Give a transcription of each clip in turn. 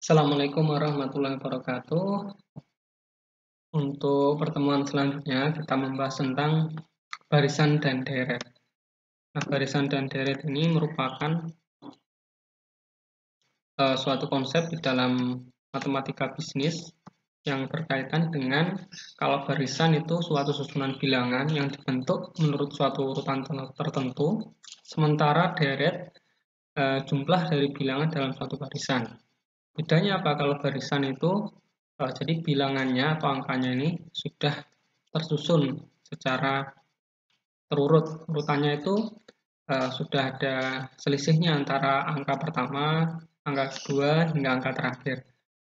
Assalamualaikum warahmatullahi wabarakatuh. Untuk pertemuan selanjutnya kita membahas tentang barisan dan deret. Nah, barisan dan deret ini merupakan suatu konsep di dalam matematika bisnis yang berkaitan dengan kalau barisan itu suatu susunan bilangan yang dibentuk menurut suatu urutan tertentu, sementara deret jumlah dari bilangan dalam suatu barisan. Bedanya apa kalau barisan itu jadi bilangannya atau angkanya ini sudah tersusun secara terurut. Urutannya itu sudah ada selisihnya antara angka pertama, angka kedua, hingga angka terakhir.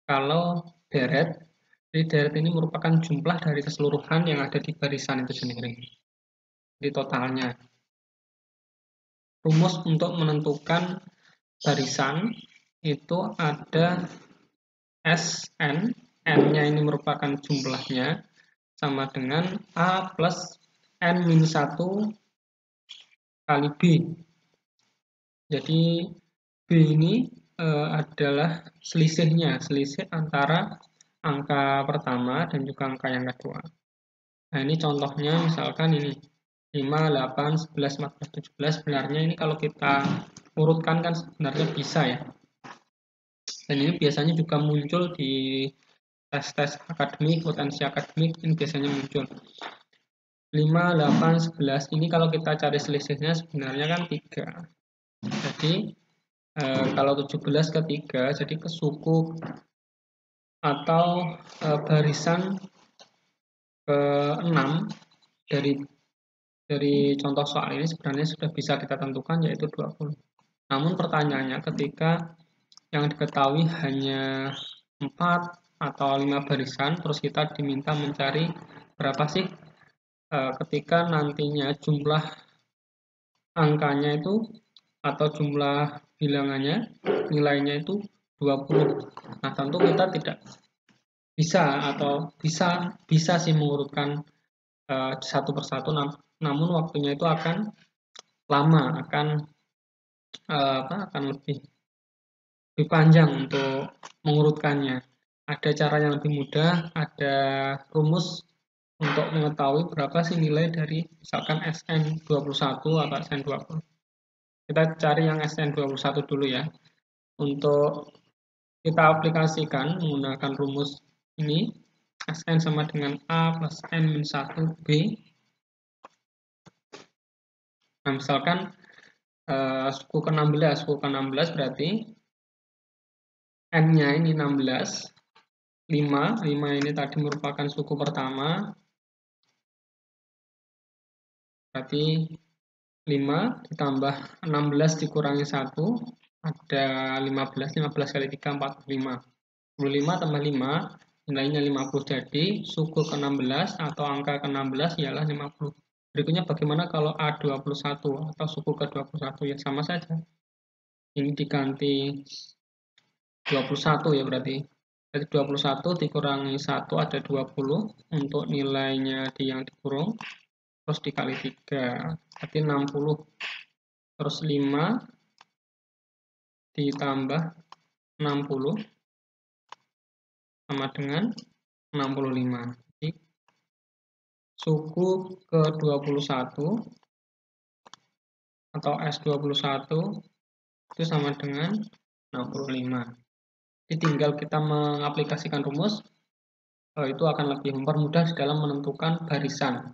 Kalau deret, jadi deret ini merupakan jumlah dari keseluruhan yang ada di barisan itu sendiri. Jadi totalnya. Rumus untuk menentukan barisan itu ada Sn, n-nya ini merupakan jumlahnya, sama dengan A plus N-1 kali B. Jadi B ini adalah selisihnya, selisih antara angka pertama dan juga angka yang kedua. Nah, ini contohnya misalkan ini 5, 8, 11, 14, 17. Sebenarnya ini kalau kita urutkan kan sebenarnya bisa ya. Dan ini biasanya juga muncul di tes-tes akademik, potensi akademik, ini biasanya muncul. 5, 8, 11, ini kalau kita cari selisihnya sebenarnya kan 3. Jadi, kalau 17 ke 3, jadi ke suku atau barisan ke 6 dari contoh soal ini sebenarnya sudah bisa kita tentukan, yaitu 20. Namun pertanyaannya ketika yang diketahui hanya 4 atau 5 barisan, terus kita diminta mencari berapa sih ketika nantinya jumlah angkanya itu atau jumlah bilangannya nilainya itu 20. Nah, tentu kita tidak bisa atau bisa sih mengurutkan satu persatu, namun waktunya itu akan lama, akan lebih panjang untuk mengurutkannya. Ada cara yang lebih mudah, ada rumus untuk mengetahui berapa sih nilai dari misalkan SN21 atau SN20. Kita cari yang SN21 dulu ya. Untuk kita aplikasikan menggunakan rumus ini, SN sama dengan A plus N-1B. Nah, misalkan suku ke-16 berarti N-nya ini 16, 5 ini tadi merupakan suku pertama, berarti 5 ditambah 16 dikurangi 1, ada 15 kali 3, 45. 45 tambah 5, nilainya 50, jadi suku ke-16 atau angka ke-16 ialah 50. Berikutnya bagaimana kalau A21 atau suku ke-21, ya sama saja. Ini diganti 21 ya berarti. Jadi 21 dikurangi 1 ada 20 untuk nilainya di yang dikurung. Terus dikali 3, berarti 60. Terus 5 ditambah 60 sama dengan 65. Jadi suku ke-21 atau S21 itu sama dengan 65. Jadi tinggal kita mengaplikasikan rumus, itu akan lebih mempermudah dalam menentukan barisan.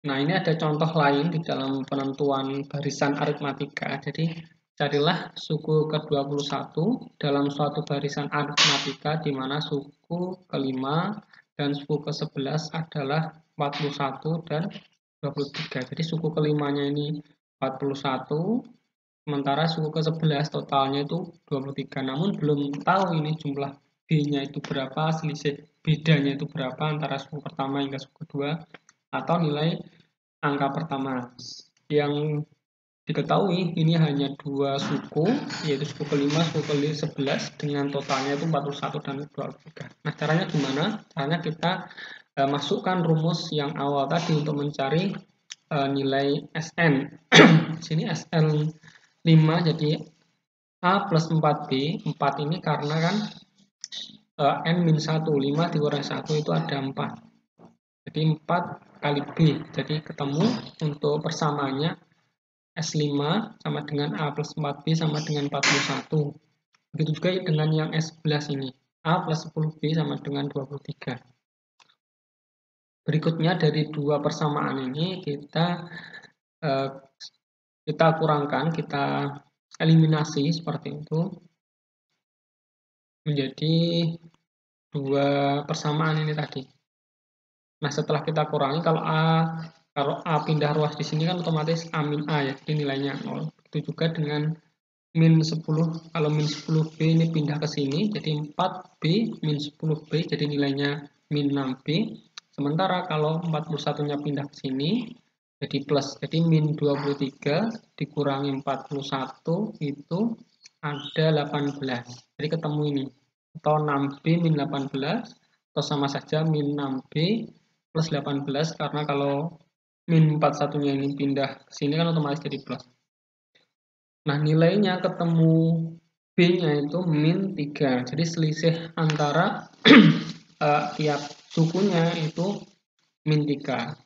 Nah, ini ada contoh lain di dalam penentuan barisan aritmatika. Jadi, carilah suku ke-21 dalam suatu barisan aritmatika di mana suku ke-5 dan suku ke-11 adalah 41 dan 23. Jadi, suku ke-5-nya ini 41, sementara suku ke-11 totalnya itu 23. Namun, belum tahu ini jumlah B-nya itu berapa, selisih bedanya itu berapa antara suku pertama hingga suku kedua, atau nilai angka pertama. Yang diketahui ini hanya dua suku, yaitu suku ke-5, suku ke-11 dengan totalnya itu 41 dan 23. Nah, caranya gimana? Caranya kita masukkan rumus yang awal tadi untuk mencari nilai Sn. Di sini Sn 5, jadi A plus 4B. 4 ini karena kan N-1, 5 dikurangi 1 itu ada 4. Jadi 4 kali B. Jadi ketemu untuk persamaannya S5 sama dengan A plus 4B sama dengan 41. Begitu juga dengan yang S11 ini. A plus 10B sama dengan 23. Berikutnya dari dua persamaan ini kita kurangkan, kita eliminasi seperti itu menjadi dua persamaan ini tadi. Nah, setelah kita kurangi, kalau A pindah ruas di sini kan otomatis A min A ya, jadi nilainya 0. Itu juga dengan min 10, kalau min 10B ini pindah ke sini, jadi 4B min 10B, jadi nilainya min 6B. Sementara kalau 41-nya pindah ke sini, jadi plus, jadi min 23 dikurangi 41 itu ada 18. Jadi ketemu ini, atau 6B min 18, atau sama saja min 6B plus 18, karena kalau min 41-nya ini pindah ke sini kan otomatis jadi plus. Nah, nilainya ketemu B-nya itu min 3. Jadi selisih antara tiap sukunya itu min 3.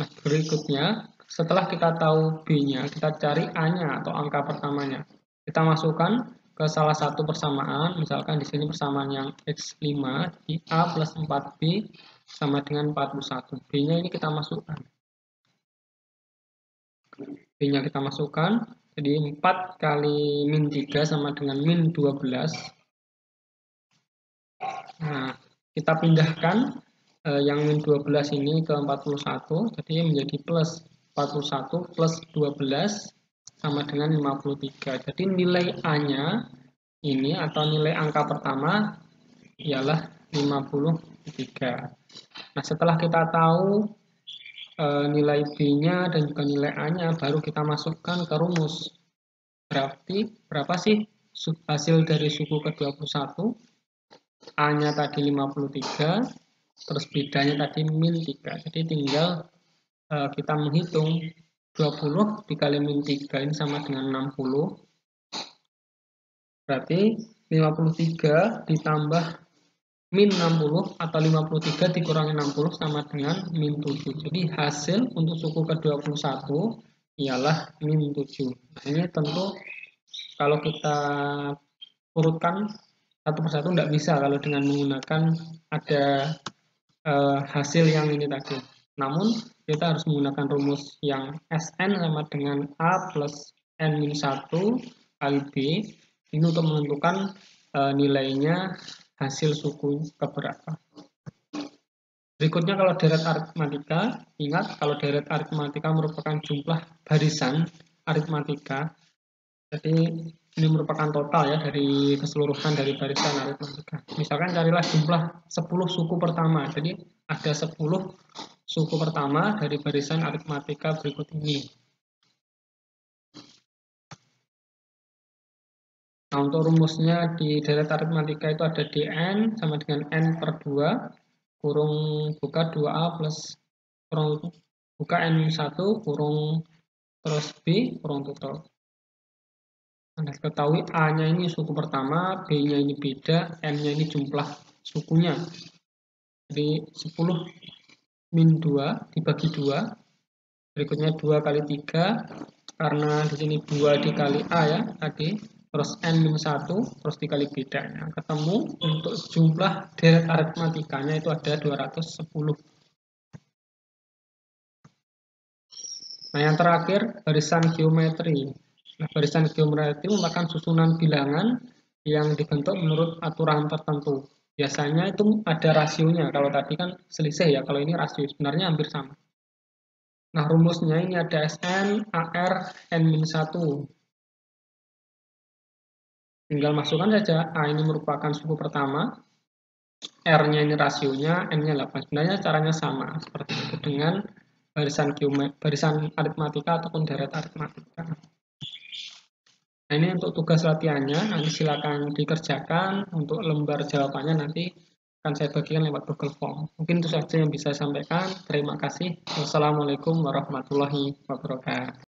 Nah, berikutnya setelah kita tahu B-nya, kita cari A-nya atau angka pertamanya. Kita masukkan ke salah satu persamaan, misalkan di sini persamaan yang X5, di A plus 4B sama dengan 41. B-nya ini kita masukkan. B-nya kita masukkan, jadi 4 kali min 3 sama dengan min 12. Nah, kita pindahkan yang min 12 ini ke 41, jadi menjadi plus 41 plus 12 sama dengan 53. Jadi nilai A-nya ini atau nilai angka pertama ialah 53. Nah, setelah kita tahu nilai B-nya dan juga nilai A-nya, baru kita masukkan ke rumus. Berarti berapa sih hasil dari suku ke-21? A-nya tadi 53, terus bedanya tadi min 3. Jadi tinggal kita menghitung 20 dikali min 3 ini sama dengan 60. Berarti 53 ditambah min 60 atau 53 dikurangi 60 sama dengan min 7. Jadi hasil untuk suku ke-21 ialah min 7. Nah, ini tentu kalau kita urutkan satu persatu tidak bisa kalau dengan menggunakan ada hasil yang ini tadi. Namun kita harus menggunakan rumus yang Sn sama dengan A plus N-1 kali B ini untuk menentukan nilainya hasil suku keberapa. Berikutnya kalau deret aritmatika, ingat kalau deret aritmatika merupakan jumlah barisan aritmatika. Jadi ini merupakan total ya dari keseluruhan dari barisan aritmatika. Misalkan carilah jumlah 10 suku pertama. Jadi ada 10 suku pertama dari barisan aritmatika berikut ini. Nah, untuk rumusnya di deret aritmatika itu ada dn sama dengan n per 2 kurung buka 2a plus kurung buka n-1 kurung terus b kurung tutup. Anda ketahui A-nya ini suku pertama, B-nya ini beda, N-nya ini jumlah sukunya. Jadi 10 min 2 dibagi 2, berikutnya 2 kali 3, karena di sini 2 dikali A ya tadi, terus N min 1, terus dikali bedanya. Ketemu untuk jumlah deret aritmatikanya itu ada 210. Nah, yang terakhir barisan geometri. Nah, barisan geometri merupakan susunan bilangan yang dibentuk menurut aturan tertentu. Biasanya itu ada rasionya. Kalau tadi kan selisih ya, kalau ini rasio sebenarnya hampir sama. Nah, rumusnya ini ada Sn, AR, N-1. Tinggal masukkan saja, A ini merupakan suku pertama, R-nya ini rasionya, N-nya 8. Sebenarnya caranya sama, seperti itu dengan barisan aritmatika ataupun deret aritmatika. Nah, ini untuk tugas latihannya, nanti silakan dikerjakan. Untuk lembar jawabannya nanti akan saya bagikan lewat Google Form. Mungkin itu saja yang bisa saya sampaikan. Terima kasih. Wassalamualaikum warahmatullahi wabarakatuh.